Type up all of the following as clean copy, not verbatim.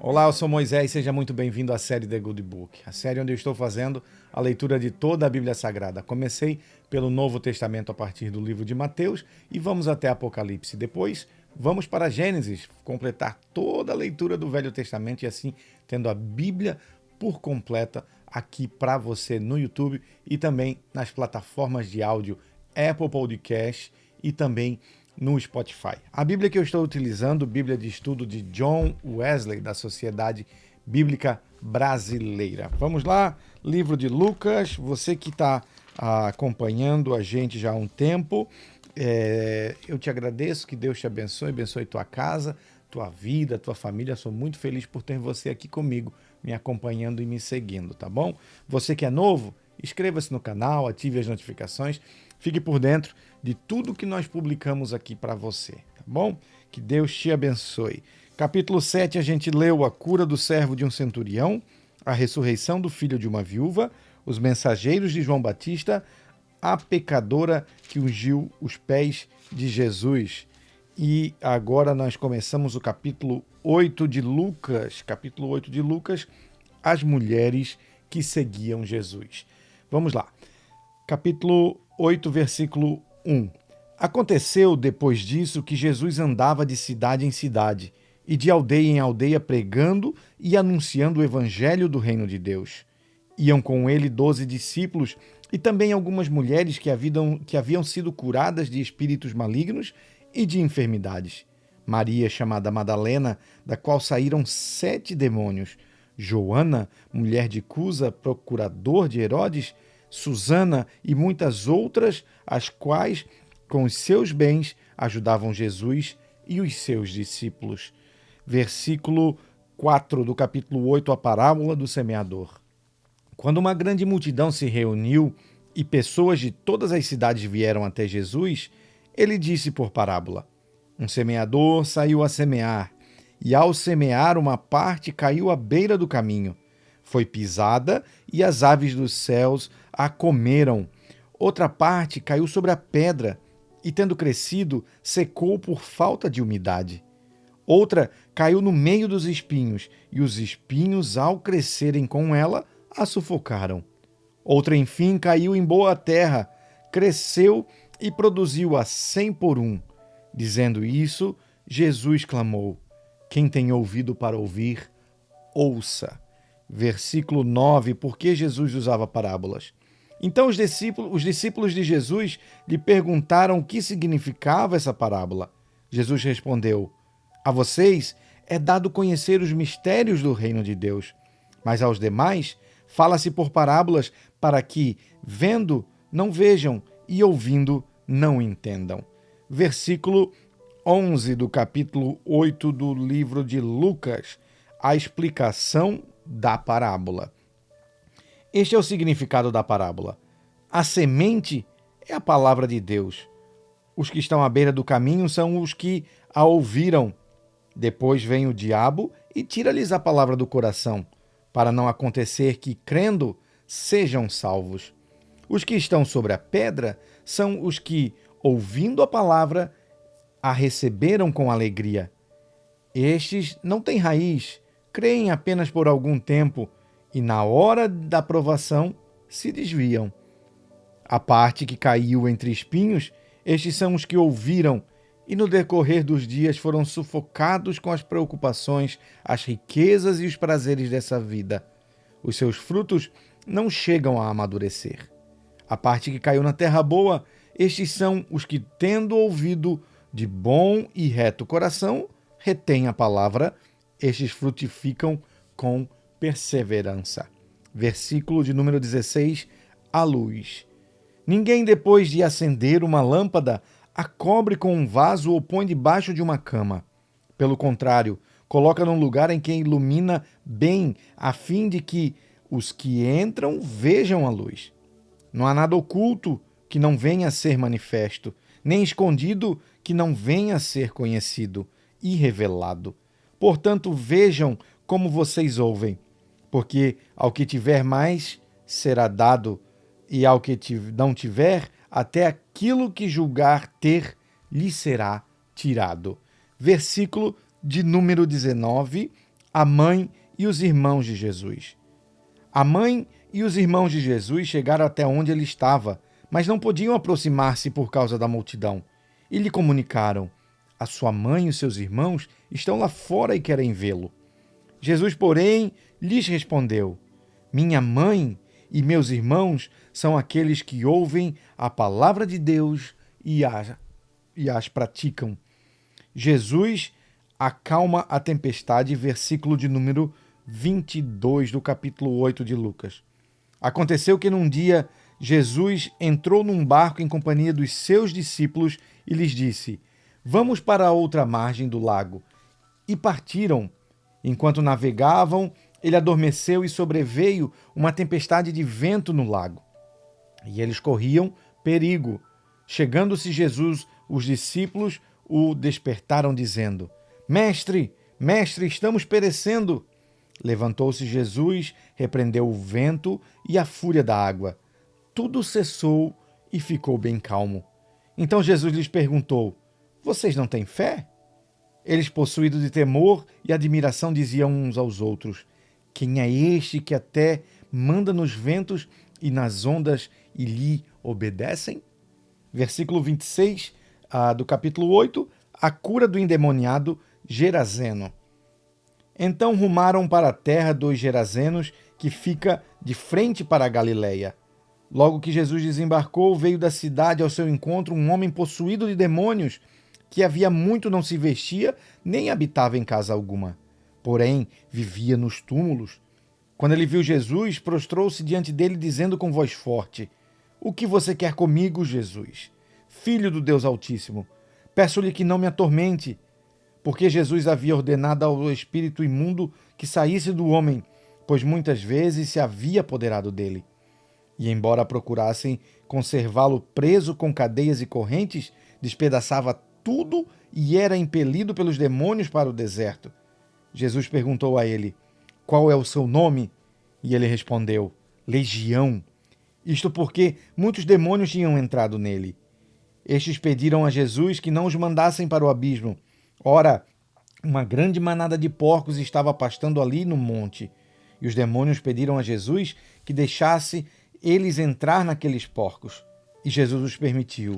Olá, eu sou Moisés, seja muito bem-vindo à série The Good Book, a série onde eu estou fazendo a leitura de toda a Bíblia Sagrada. Comecei pelo Novo Testamento a partir do livro de Mateus e vamos até Apocalipse. Depois, vamos para Gênesis, completar toda a leitura do Velho Testamento e assim tendo a Bíblia por completa aqui para você no YouTube e também nas plataformas de áudio Apple Podcast e também no Spotify. A Bíblia que eu estou utilizando, Bíblia de Estudo de John Wesley, da Sociedade Bíblica Brasileira. Vamos lá, livro de Lucas, você que está acompanhando a gente já há um tempo, eu te agradeço, que Deus te abençoe tua casa, tua vida, tua família. Sou muito feliz por ter você aqui comigo, me acompanhando e me seguindo, tá bom? Você que é novo, inscreva-se no canal, ative as notificações, fique por dentro de tudo que nós publicamos aqui para você, tá bom? Que Deus te abençoe. Capítulo 7, a gente leu a cura do servo de um centurião, a ressurreição do filho de uma viúva, os mensageiros de João Batista, a pecadora que ungiu os pés de Jesus. E agora nós começamos o capítulo 8 de Lucas. Capítulo 8 de Lucas, as mulheres que seguiam Jesus. Vamos lá. Capítulo 8, versículo 1. Aconteceu depois disso que Jesus andava de cidade em cidade e de aldeia em aldeia pregando e anunciando o evangelho do reino de Deus. Iam com ele 12 discípulos e também algumas mulheres que haviam sido curadas de espíritos malignos e de enfermidades. Maria, chamada Madalena, da qual saíram 7 demônios. Joana, mulher de Cusa, procurador de Herodes, Susana e muitas outras, as quais, com os seus bens, ajudavam Jesus e os seus discípulos. Versículo 4 do capítulo 8, a parábola do semeador. Quando uma grande multidão se reuniu e pessoas de todas as cidades vieram até Jesus, ele disse por parábola: um semeador saiu a semear, e ao semear uma parte caiu à beira do caminho. Foi pisada e as aves dos céus a comeram. Outra parte caiu sobre a pedra e, tendo crescido, secou por falta de umidade. Outra caiu no meio dos espinhos e os espinhos, ao crescerem com ela, a sufocaram. Outra, enfim, caiu em boa terra, cresceu e produziu a 100 por 1. Dizendo isso, Jesus clamou: quem tem ouvido para ouvir, ouça. Versículo 9, por que Jesus usava parábolas? Então os discípulos de Jesus lhe perguntaram o que significava essa parábola. Jesus respondeu: a vocês é dado conhecer os mistérios do reino de Deus, mas aos demais fala-se por parábolas, para que, vendo, não vejam, e ouvindo, não entendam. Versículo 11 do capítulo 8 do livro de Lucas, a explicação da parábola. Este é o significado da parábola. A semente é a palavra de Deus. Os que estão à beira do caminho são os que a ouviram. Depois vem o diabo e tira-lhes a palavra do coração, para não acontecer que, crendo, sejam salvos. Os que estão sobre a pedra são os que, ouvindo a palavra, a receberam com alegria. Estes não têm raiz, creem apenas por algum tempo e, na hora da provação, se desviam. A parte que caiu entre espinhos, estes são os que ouviram e, no decorrer dos dias, foram sufocados com as preocupações, as riquezas e os prazeres dessa vida. Os seus frutos não chegam a amadurecer. A parte que caiu na terra boa, estes são os que, tendo ouvido de bom e reto coração, retêm a palavra, estes frutificam com perseverança. Versículo de número 16, a luz. Ninguém, depois de acender uma lâmpada, a cobre com um vaso ou põe debaixo de uma cama. Pelo contrário, coloca num lugar em que ilumina bem, a fim de que os que entram vejam a luz. Não há nada oculto que não venha a ser manifesto, nem escondido que não venha a ser conhecido e revelado. Portanto, vejam como vocês ouvem, porque ao que tiver mais será dado, e ao que não tiver, até aquilo que julgar ter lhe será tirado. Versículo de número 19, a mãe e os irmãos de Jesus. A mãe e os irmãos de Jesus chegaram até onde ele estava, mas não podiam aproximar-se por causa da multidão. E lhe comunicaram: a sua mãe e os seus irmãos estão lá fora e querem vê-lo. Jesus, porém, lhes respondeu: minha mãe e meus irmãos são aqueles que ouvem a palavra de Deus e as praticam. Jesus acalma a tempestade, versículo de número 22 do capítulo 8 de Lucas. Aconteceu que num dia Jesus entrou num barco em companhia dos seus discípulos e lhes disse: vamos para a outra margem do lago. E partiram. Enquanto navegavam, ele adormeceu e sobreveio uma tempestade de vento no lago. E eles corriam perigo. Chegando-se Jesus, os discípulos o despertaram, dizendo: Mestre, mestre, estamos perecendo. Levantou-se Jesus, repreendeu o vento e a fúria da água. Tudo cessou e ficou bem calmo. Então Jesus lhes perguntou: vocês não têm fé? Eles, possuídos de temor e admiração, diziam uns aos outros: quem é este que até manda nos ventos e nas ondas e lhe obedecem? Versículo 26 do capítulo 8, a cura do endemoniado Gerazeno. Então rumaram para a terra dos Gerazenos, que fica de frente para a Galileia. Logo que Jesus desembarcou, veio da cidade ao seu encontro um homem possuído de demônios, que havia muito não se vestia, nem habitava em casa alguma. Porém, vivia nos túmulos. Quando ele viu Jesus, prostrou-se diante dele, dizendo com voz forte: o que você quer comigo, Jesus, Filho do Deus Altíssimo? Peço-lhe que não me atormente. Porque Jesus havia ordenado ao espírito imundo que saísse do homem, pois muitas vezes se havia apoderado dele. E embora procurassem conservá-lo preso com cadeias e correntes, despedaçava tudo e era impelido pelos demônios para o deserto. Jesus perguntou a ele: qual é o seu nome? E ele respondeu: Legião. Isto porque muitos demônios tinham entrado nele. Estes pediram a Jesus que não os mandassem para o abismo. Ora, uma grande manada de porcos estava pastando ali no monte. E os demônios pediram a Jesus que deixasse eles entrar naqueles porcos. E Jesus os permitiu.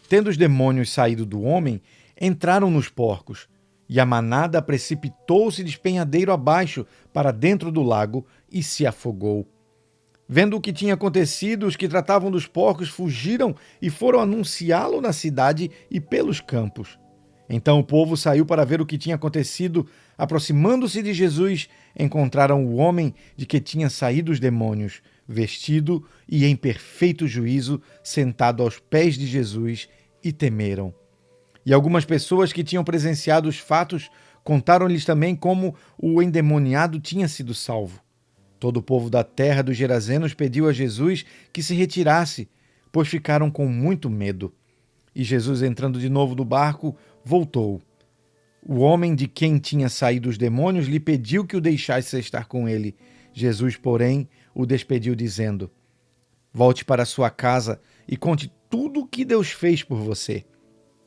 Tendo os demônios saído do homem, entraram nos porcos. E a manada precipitou-se de despenhadeiro abaixo para dentro do lago e se afogou. Vendo o que tinha acontecido, os que tratavam dos porcos fugiram e foram anunciá-lo na cidade e pelos campos. Então o povo saiu para ver o que tinha acontecido. Aproximando-se de Jesus, encontraram o homem de que tinha saído os demônios, vestido e em perfeito juízo, sentado aos pés de Jesus, e temeram. E algumas pessoas que tinham presenciado os fatos contaram-lhes também como o endemoniado tinha sido salvo. Todo o povo da terra dos Gerazenos pediu a Jesus que se retirasse, pois ficaram com muito medo. E Jesus, entrando de novo do barco, voltou. O homem de quem tinha saído os demônios lhe pediu que o deixasse estar com ele. Jesus, porém, o despediu, dizendo: volte para sua casa e conte tudo o que Deus fez por você.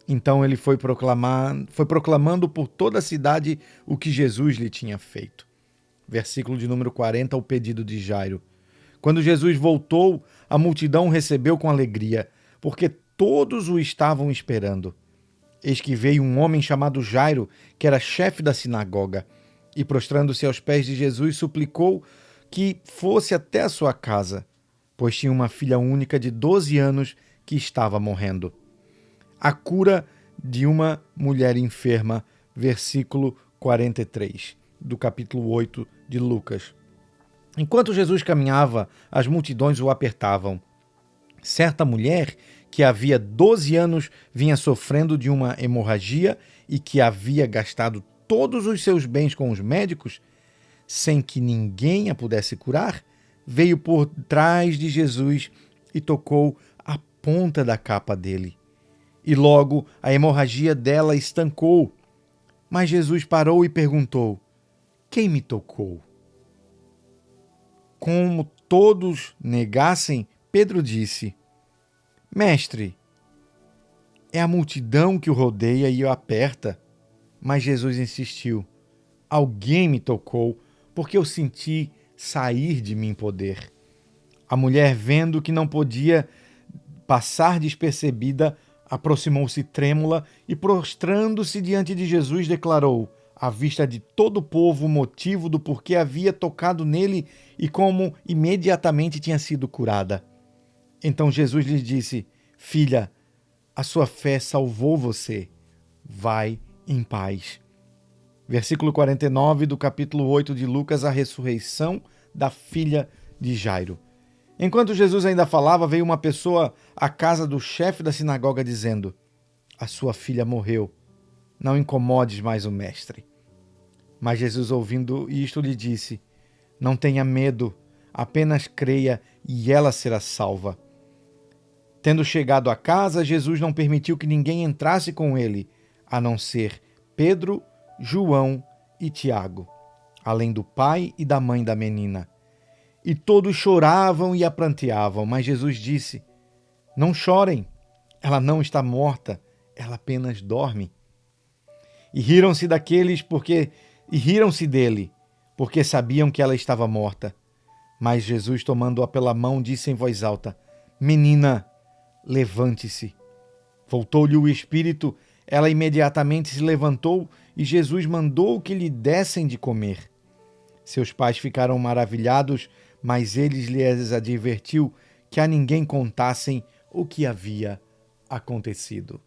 Então ele foi proclamando por toda a cidade o que Jesus lhe tinha feito. Versículo de número 40, o pedido de Jairo. Quando Jesus voltou, a multidão o recebeu com alegria, porque todos o estavam esperando. Eis que veio um homem chamado Jairo, que era chefe da sinagoga, e prostrando-se aos pés de Jesus, suplicou que fosse até a sua casa, pois tinha uma filha única de 12 anos que estava morrendo. A cura de uma mulher enferma, versículo 43, do capítulo 8 de Lucas. Enquanto Jesus caminhava, as multidões o apertavam. Certa mulher, que havia 12 anos vinha sofrendo de uma hemorragia e que havia gastado todos os seus bens com os médicos, sem que ninguém a pudesse curar, veio por trás de Jesus e tocou a ponta da capa dele. E logo a hemorragia dela estancou. Mas Jesus parou e perguntou: quem me tocou? Como todos negassem, Pedro disse: Mestre, é a multidão que o rodeia e o aperta. Mas Jesus insistiu: Alguém me tocou, porque eu senti sair de mim poder. A mulher, vendo que não podia passar despercebida, aproximou-se trêmula e, prostrando-se diante de Jesus, declarou, à vista de todo o povo, o motivo do porquê havia tocado nele e como imediatamente tinha sido curada. Então Jesus lhe disse: Filha, a sua fé salvou você. Vai em paz. Versículo 49 do capítulo 8 de Lucas, a ressurreição da filha de Jairo. Enquanto Jesus ainda falava, veio uma pessoa à casa do chefe da sinagoga dizendo: A sua filha morreu. Não incomodes mais o mestre. Mas Jesus, ouvindo isto, lhe disse: Não tenha medo, apenas creia e ela será salva. Tendo chegado à casa, Jesus não permitiu que ninguém entrasse com ele, a não ser Pedro, João e Tiago, além do pai e da mãe da menina. E todos choravam e a pranteavam, mas Jesus disse: Não chorem, ela não está morta, ela apenas dorme. E riram-se dele, porque sabiam que ela estava morta. Mas Jesus, tomando-a pela mão, disse em voz alta: Menina, levante-se. Voltou-lhe o espírito, ela imediatamente se levantou e Jesus mandou que lhe dessem de comer. Seus pais ficaram maravilhados, mas ele lhes advertiu que a ninguém contassem o que havia acontecido.